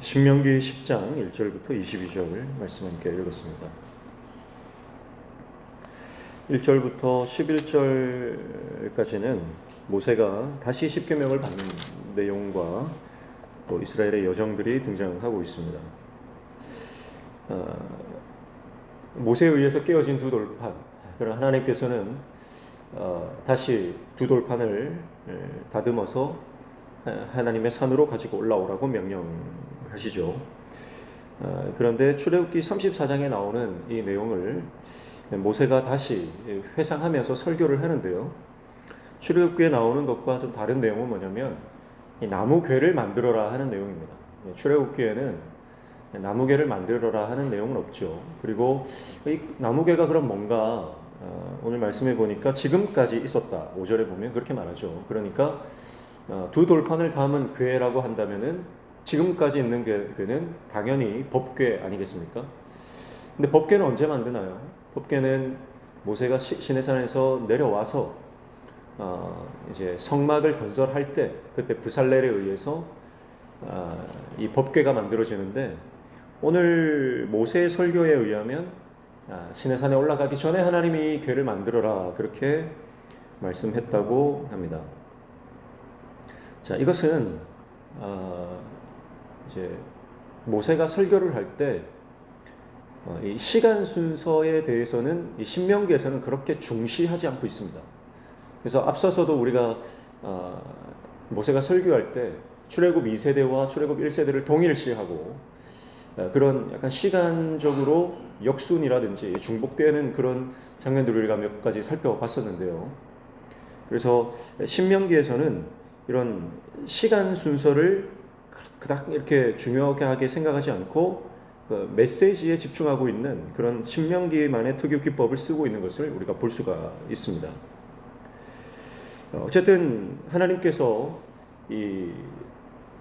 신명기 10장 1절부터 22절 말씀 함께 읽었습니다. 1절부터 11절까지는 모세가 다시 십계명을 받는 내용과 또 이스라엘의 여정들이 등장하고 있습니다. 모세에 의해서 깨어진 두 돌판, 그러나 하나님께서는 다시 두 돌판을 다듬어서 하나님의 산으로 가지고 올라오라고 명령하시죠. 그런데 출애굽기 34장에 나오는 이 내용을 모세가 다시 회상하면서 설교를 하는데요. 출애굽기에 나오는 것과 좀 다른 내용은 뭐냐면 이 나무궤를 만들어라 하는 내용입니다. 출애굽기에는 나무궤를 만들어라 하는 내용은 없죠. 그리고 이 나무궤가 그럼 뭔가 오늘 말씀해 보니까 지금까지 있었다. 5절에 보면 그렇게 말하죠. 그러니까 두 돌판을 담은 궤라고 한다면은 지금까지 있는 궤는 당연히 법궤 아니겠습니까? 근데 법궤는 언제 만드나요? 법궤는 모세가 시내산에서 내려와서 이제 성막을 건설할 때 그때 브살렐에 의해서 이 법궤가 만들어지는데 오늘 모세의 설교에 의하면 시내산에 올라가기 전에 하나님이 이 궤를 만들어라 그렇게 말씀했다고 합니다. 자, 이것은 이제 모세가 설교를 할 때 이 시간 순서에 대해서는 이 신명기에서는 그렇게 중시하지 않고 있습니다. 그래서 앞서서도 우리가 모세가 설교할 때 출애굽 2세대와 출애굽 1세대를 동일시하고 그런 약간 시간적으로 역순이라든지 중복되는 그런 장면들을 우리가 몇 가지 살펴봤었는데요. 그래서 신명기에서는 이런 시간 순서를 그닥 이렇게 중요하게 생각하지 않고 그 메시지에 집중하고 있는 그런 신명기만의 특유 기법을 쓰고 있는 것을 우리가 볼 수가 있습니다. 어쨌든 하나님께서 이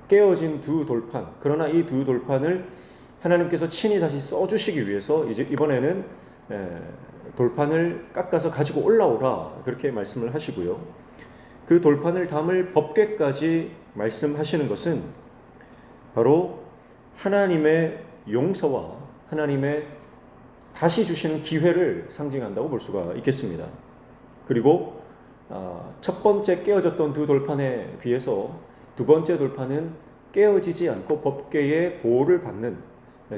깨어진 두 돌판, 그러나 이 두 돌판을 하나님께서 친히 다시 써주시기 위해서 이제 이번에는 돌판을 깎아서 가지고 올라오라 그렇게 말씀을 하시고요. 그 돌판을 담을 법궤까지 말씀하시는 것은 바로 하나님의 용서와 하나님의 다시 주시는 기회를 상징한다고 볼 수가 있겠습니다. 그리고 첫 번째 깨어졌던 두 돌판에 비해서 두 번째 돌판은 깨어지지 않고 법궤의 보호를 받는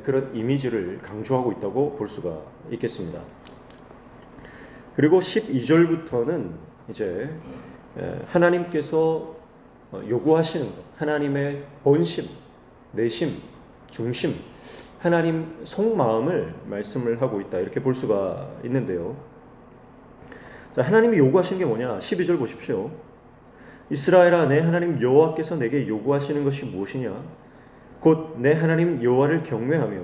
그런 이미지를 강조하고 있다고 볼 수가 있겠습니다. 그리고 12절부터는 이제 하나님께서 요구하시는 것, 하나님의 본심, 내심, 중심, 하나님 속마음을 말씀을 하고 있다 이렇게 볼 수가 있는데요. 자, 하나님이 요구하시는 게 뭐냐? 12절 보십시오. 이스라엘아, 내 하나님 여호와께서 내게 요구하시는 것이 무엇이냐? 곧 내 하나님 여호와를 경외하며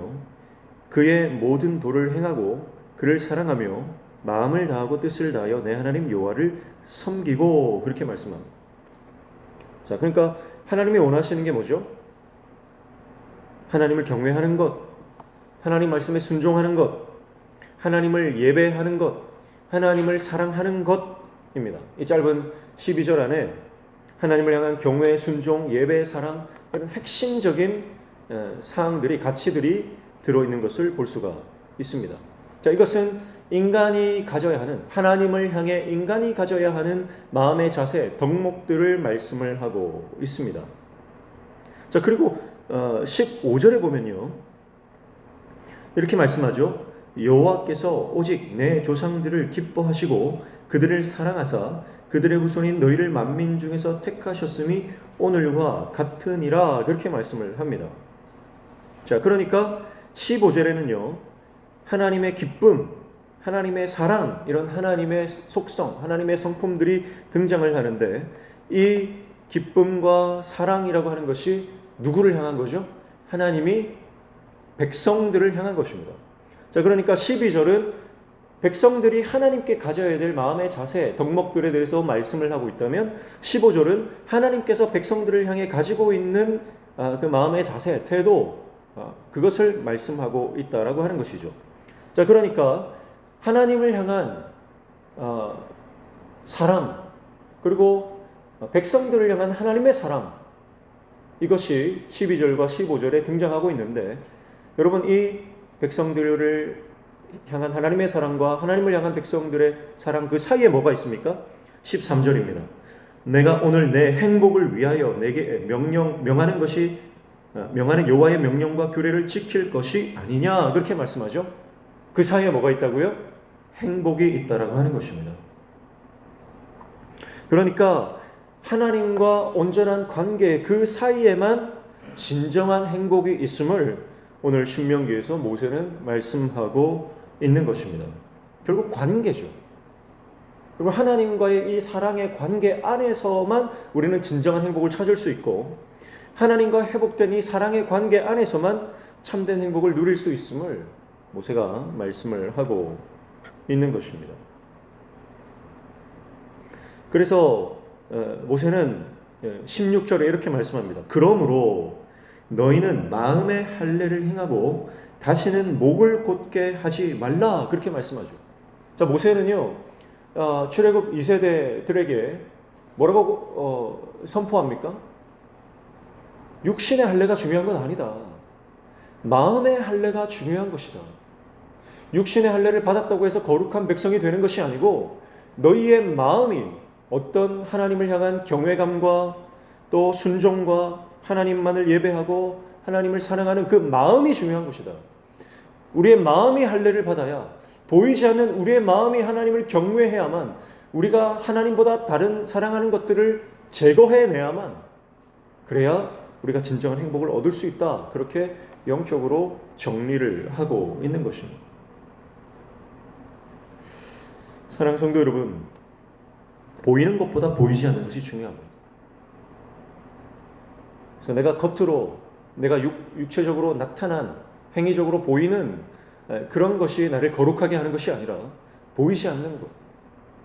그의 모든 도를 행하고 그를 사랑하며 마음을 다하고 뜻을 다하여 내 하나님 여호와를 섬기고 그렇게 말씀합니다. 자, 그러니까 하나님이 원하시는 게 뭐죠? 하나님을 경외하는 것, 하나님 말씀에 순종하는 것, 하나님을 예배하는 것, 하나님을 사랑하는 것입니다. 이 짧은 12절 안에 하나님을 향한 경외, 순종, 예배, 사랑 이런 핵심적인 사항들이, 가치들이 들어있는 것을 볼 수가 있습니다. 자, 이것은 인간이 가져야 하는, 하나님을 향해 인간이 가져야 하는 마음의 자세, 덕목들을 말씀을 하고 있습니다. 자, 그리고 15절에 보면요, 이렇게 말씀하죠. 여호와께서 오직 내 조상들을 기뻐하시고 그들을 사랑하사 그들의 후손인 너희를 만민 중에서 택하셨음이 오늘과 같으니라 그렇게 말씀을 합니다. 자, 그러니까 15절에는요, 하나님의 기쁨, 하나님의 사랑, 이런 하나님의 속성, 하나님의 성품들이 등장을 하는데 이 기쁨과 사랑이라고 하는 것이 누구를 향한 거죠? 하나님이 백성들을 향한 것입니다. 자, 그러니까 12절은 백성들이 하나님께 가져야 될 마음의 자세, 덕목들에 대해서 말씀을 하고 있다면 15절은 하나님께서 백성들을 향해 가지고 있는 그 마음의 자세, 태도, 그것을 말씀하고 있다라고 하는 것이죠. 자, 그러니까 하나님을 향한 사랑, 그리고 백성들을 향한 하나님의 사랑, 이것이 12절과 15절에 등장하고 있는데, 여러분, 이 백성들을 향한 하나님의 사랑과 하나님을 향한 백성들의 사랑, 그 사이에 뭐가 있습니까? 13절입니다. 내가 오늘 내 행복을 위하여 내게 명하는 여호와의 명령과 규례를 지킬 것이 아니냐, 그렇게 말씀하죠. 그 사이에 뭐가 있다고요? 행복이 있다라고 하는 것입니다. 그러니까 하나님과 온전한 관계, 그 사이에만 진정한 행복이 있음을 오늘 신명기에서 모세는 말씀하고 있는 것입니다. 결국 관계죠. 그리고 하나님과의 이 사랑의 관계 안에서만 우리는 진정한 행복을 찾을 수 있고, 하나님과 회복된 이 사랑의 관계 안에서만 참된 행복을 누릴 수 있음을 모세가 말씀을 하고 있는 것입니다. 그래서 모세는 16절에 이렇게 말씀합니다. 그러므로 너희는 마음의 할례를 행하고 다시는 목을 곧게 하지 말라, 그렇게 말씀하죠. 자, 모세는요, 출애굽 2세대들에게 뭐라고 선포합니까? 육신의 할례가 중요한 건 아니다. 마음의 할례가 중요한 것이다. 육신의 할례를 받았다고 해서 거룩한 백성이 되는 것이 아니고, 너희의 마음이 어떤 하나님을 향한 경외감과 또 순종과 하나님만을 예배하고 하나님을 사랑하는 그 마음이 중요한 것이다. 우리의 마음이 할례를 받아야, 보이지 않는 우리의 마음이 하나님을 경외해야만, 우리가 하나님보다 다른 사랑하는 것들을 제거해내야만, 그래야 우리가 진정한 행복을 얻을 수 있다. 그렇게 영적으로 정리를 하고 있는 것입니다. 사랑하는 성도 여러분, 보이는 것보다 보이지 않는 것이 중요합니다. 그래서 내가 겉으로, 내가 육체적으로 나타난, 행위적으로 보이는 그런 것이 나를 거룩하게 하는 것이 아니라, 보이지 않는 것,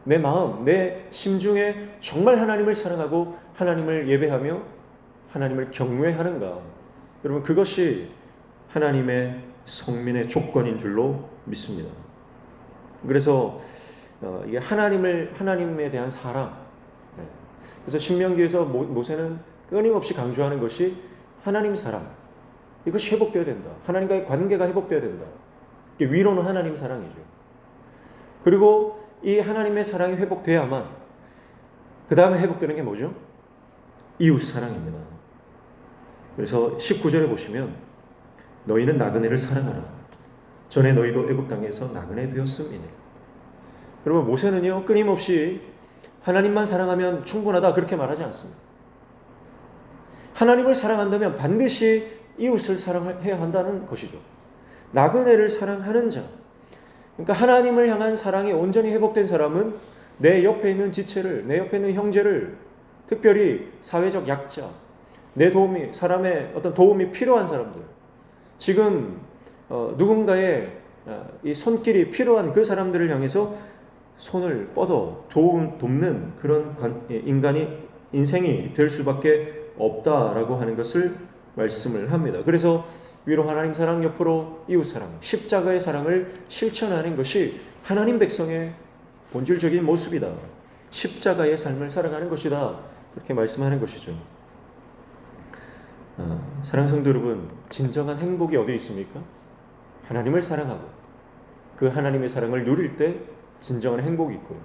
내 마음, 내 심중에 정말 하나님을 사랑하고 하나님을 예배하며 하나님을 경외하는가, 여러분, 그것이 하나님의 성민의 조건인 줄로 믿습니다. 그래서 이게 하나님에 대한 사랑. 그래서 신명기에서 모세는 끊임없이 강조하는 것이 하나님 사랑. 이것이 회복되어야 된다. 하나님과의 관계가 회복되어야 된다. 이게 위로는 하나님 사랑이죠. 그리고 이 하나님의 사랑이 회복돼야만 그 다음에 회복되는 게 뭐죠? 이웃 사랑입니다. 그래서 19절에 보시면 너희는 나그네를 사랑하라. 전에 너희도 애굽 땅에서 나그네 되었음이니. 여러분, 모세는요, 끊임없이 하나님만 사랑하면 충분하다 그렇게 말하지 않습니다. 하나님을 사랑한다면 반드시 이웃을 사랑해야 한다는 것이죠. 나그네를 사랑하는 자, 그러니까 하나님을 향한 사랑이 온전히 회복된 사람은 내 옆에 있는 지체를, 내 옆에 있는 형제를, 특별히 사회적 약자, 사람의 어떤 도움이 필요한 사람들, 지금 누군가의 이 손길이 필요한 그 사람들을 향해서 손을 뻗어 돕는 그런 인생이 될 수밖에 없다라고 하는 것을 말씀을 합니다. 그래서 위로 하나님 사랑, 옆으로 이웃 사랑, 십자가의 사랑을 실천하는 것이 하나님 백성의 본질적인 모습이다. 십자가의 삶을 살아가는 것이다. 그렇게 말씀하는 것이죠. 사랑하는 성도 여러분, 진정한 행복이 어디에 있습니까? 하나님을 사랑하고 그 하나님의 사랑을 누릴 때 진정한 행복이 있고요.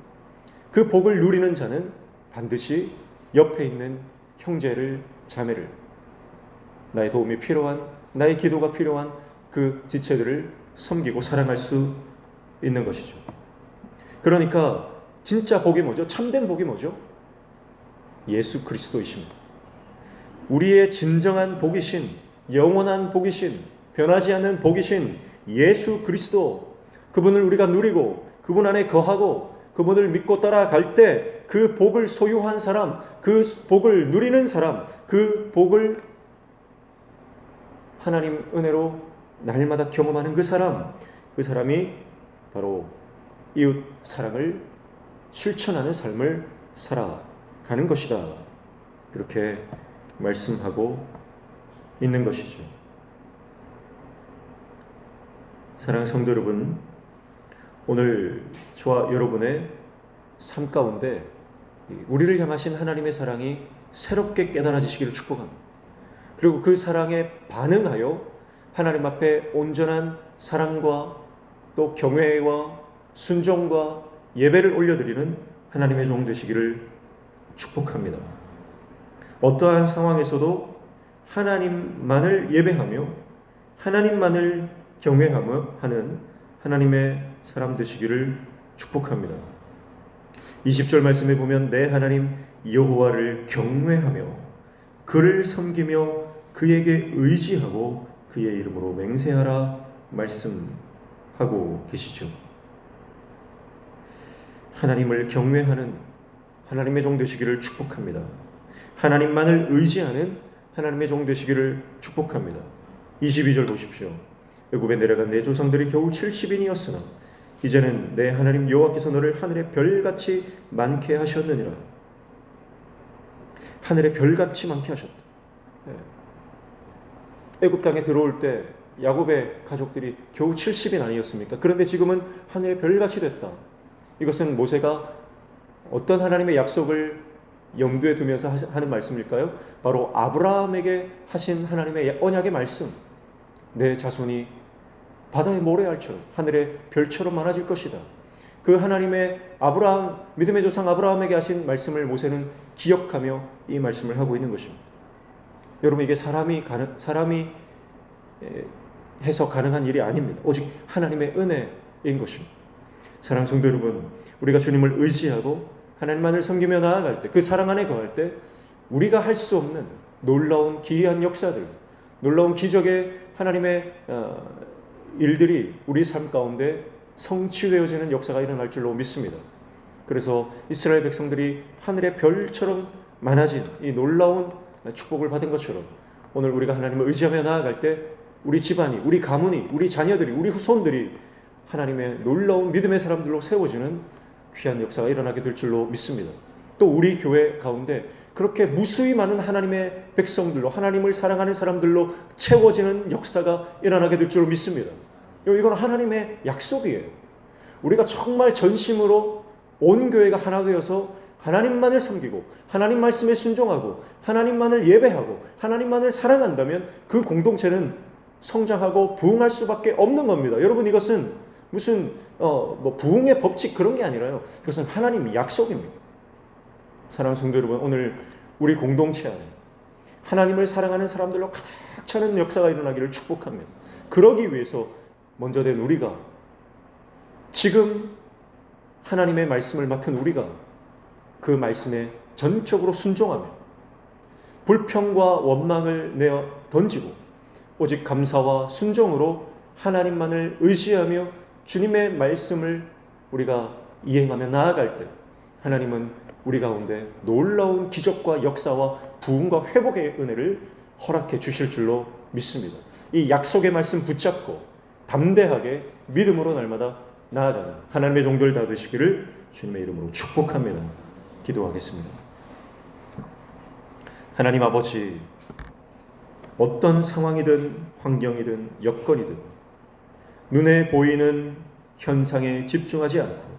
그 복을 누리는 자는 반드시 옆에 있는 형제를, 자매를, 나의 도움이 필요한, 나의 기도가 필요한 그 지체들을 섬기고 사랑할 수 있는 것이죠. 그러니까 진짜 복이 뭐죠? 참된 복이 뭐죠? 예수 그리스도이십니다. 우리의 진정한 복이신, 영원한 복이신, 변하지 않는 복이신 예수 그리스도, 그분을 우리가 누리고 그분 안에 거하고 그분을 믿고 따라갈 때 그 복을 소유한 사람, 그 복을 누리는 사람, 그 복을 하나님 은혜로 날마다 경험하는 그 사람이 바로 이웃 사랑을 실천하는 삶을 살아가는 것이다. 그렇게 말씀하고 있는 것이죠. 사랑하는 성도 여러분, 오늘 저와 여러분의 삶 가운데 우리를 향하신 하나님의 사랑이 새롭게 깨달아지시기를 축복합니다. 그리고 그 사랑에 반응하여 하나님 앞에 온전한 사랑과 또 경외와 순종과 예배를 올려드리는 하나님의 종 되시기를 축복합니다. 어떠한 상황에서도 하나님만을 예배하며 하나님만을 경외하며 하는 하나님의 사람 되시기를 축복합니다. 20절 말씀에 보면 내 하나님 여호와를 경외하며 그를 섬기며 그에게 의지하고 그의 이름으로 맹세하라 말씀하고 계시죠. 하나님을 경외하는 하나님의 종 되시기를 축복합니다. 하나님만을 의지하는 하나님의 종 되시기를 축복합니다. 22절 보십시오. 애굽에 내려간 내 조상들이 겨우 70인이었으나 이제는 내 하나님 여호와께서 너를 하늘의 별같이 많게 하셨느니라. 하늘의 별같이 많게 하셨다. 애굽 땅에 들어올 때 야곱의 가족들이 겨우 70인 아니었습니까? 그런데 지금은 하늘의 별같이 됐다. 이것은 모세가 어떤 하나님의 약속을 염두에 두면서 하는 말씀일까요? 바로 아브라함에게 하신 하나님의 언약의 말씀. 내 자손이 바다의 모래알처럼 하늘의 별처럼 많아질 것이다. 그 하나님의 아브라함, 믿음의 조상 아브라함에게 하신 말씀을 모세는 기억하며 이 말씀을 하고 있는 것입니다. 여러분, 이게 사람이 해서 가능한 일이 아닙니다. 오직 하나님의 은혜인 것입니다. 사랑하는 성도 여러분, 우리가 주님을 의지하고 하나님만을 섬기며 나아갈 때, 그 사랑 안에 거할 때 우리가 할 수 없는 놀라운 기이한 역사들, 놀라운 기적의 하나님의 일들이 우리 삶 가운데 성취되어지는 역사가 일어날 줄로 믿습니다. 그래서 이스라엘 백성들이 하늘의 별처럼 많아진 이 놀라운 축복을 받은 것처럼 오늘 우리가 하나님을 의지하며 나아갈 때 우리 집안이, 우리 가문이, 우리 자녀들이, 우리 후손들이 하나님의 놀라운 믿음의 사람들로 세워지는 귀한 역사가 일어나게 될 줄로 믿습니다. 또 우리 교회 가운데 그렇게 무수히 많은 하나님의 백성들로, 하나님을 사랑하는 사람들로 채워지는 역사가 일어나게 될 줄로 믿습니다. 이건 하나님의 약속이에요. 우리가 정말 전심으로 온 교회가 하나 되어서 하나님만을 섬기고 하나님 말씀에 순종하고 하나님만을 예배하고 하나님만을 사랑한다면 그 공동체는 성장하고 부흥할 수밖에 없는 겁니다. 여러분, 이것은 무슨 부흥의 법칙 그런 게 아니라요. 그것은 하나님의 약속입니다. 사랑하는 성도 여러분, 오늘 우리 공동체 안에 하나님을 사랑하는 사람들로 가득 차는 역사가 일어나기를 축복합니다. 그러기 위해서 먼저 된 우리가, 지금 하나님의 말씀을 맡은 우리가 그 말씀에 전적으로 순종하며 불평과 원망을 내어 던지고 오직 감사와 순종으로 하나님만을 의지하며 주님의 말씀을 우리가 이행하며 나아갈 때 하나님은 우리 가운데 놀라운 기적과 역사와 부흥과 회복의 은혜를 허락해 주실 줄로 믿습니다. 이 약속의 말씀 붙잡고 담대하게 믿음으로 날마다 나아가는 하나님의 종들 다 되시기를 주님의 이름으로 축복합니다. 기도하겠습니다. 하나님 아버지, 어떤 상황이든 환경이든 여건이든 눈에 보이는 현상에 집중하지 않고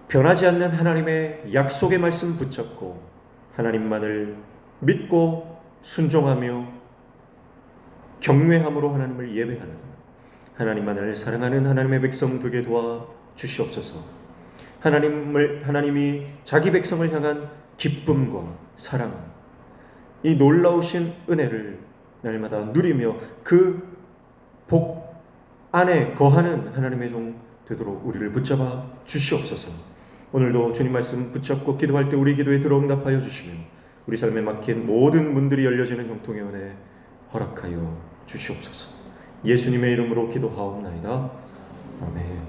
변하지 않는 하나님의 약속의 말씀 붙잡고 하나님만을 믿고 순종하며 경외함으로 하나님을 예배하는, 하나님만을 사랑하는 하나님의 백성 되게 도와 주시옵소서. 하나님이 자기 백성을 향한 기쁨과 사랑, 이 놀라우신 은혜를 날마다 누리며 그 복 안에 거하는 하나님의 종 되도록 우리를 붙잡아 주시옵소서. 오늘도 주님 말씀 붙잡고 기도할 때 우리 기도에 들어응답하여 주시며 우리 삶에 막힌 모든 문들이 열려지는 형통의 은혜 허락하여 주시옵소서. 예수님의 이름으로 기도하옵나이다. 아멘.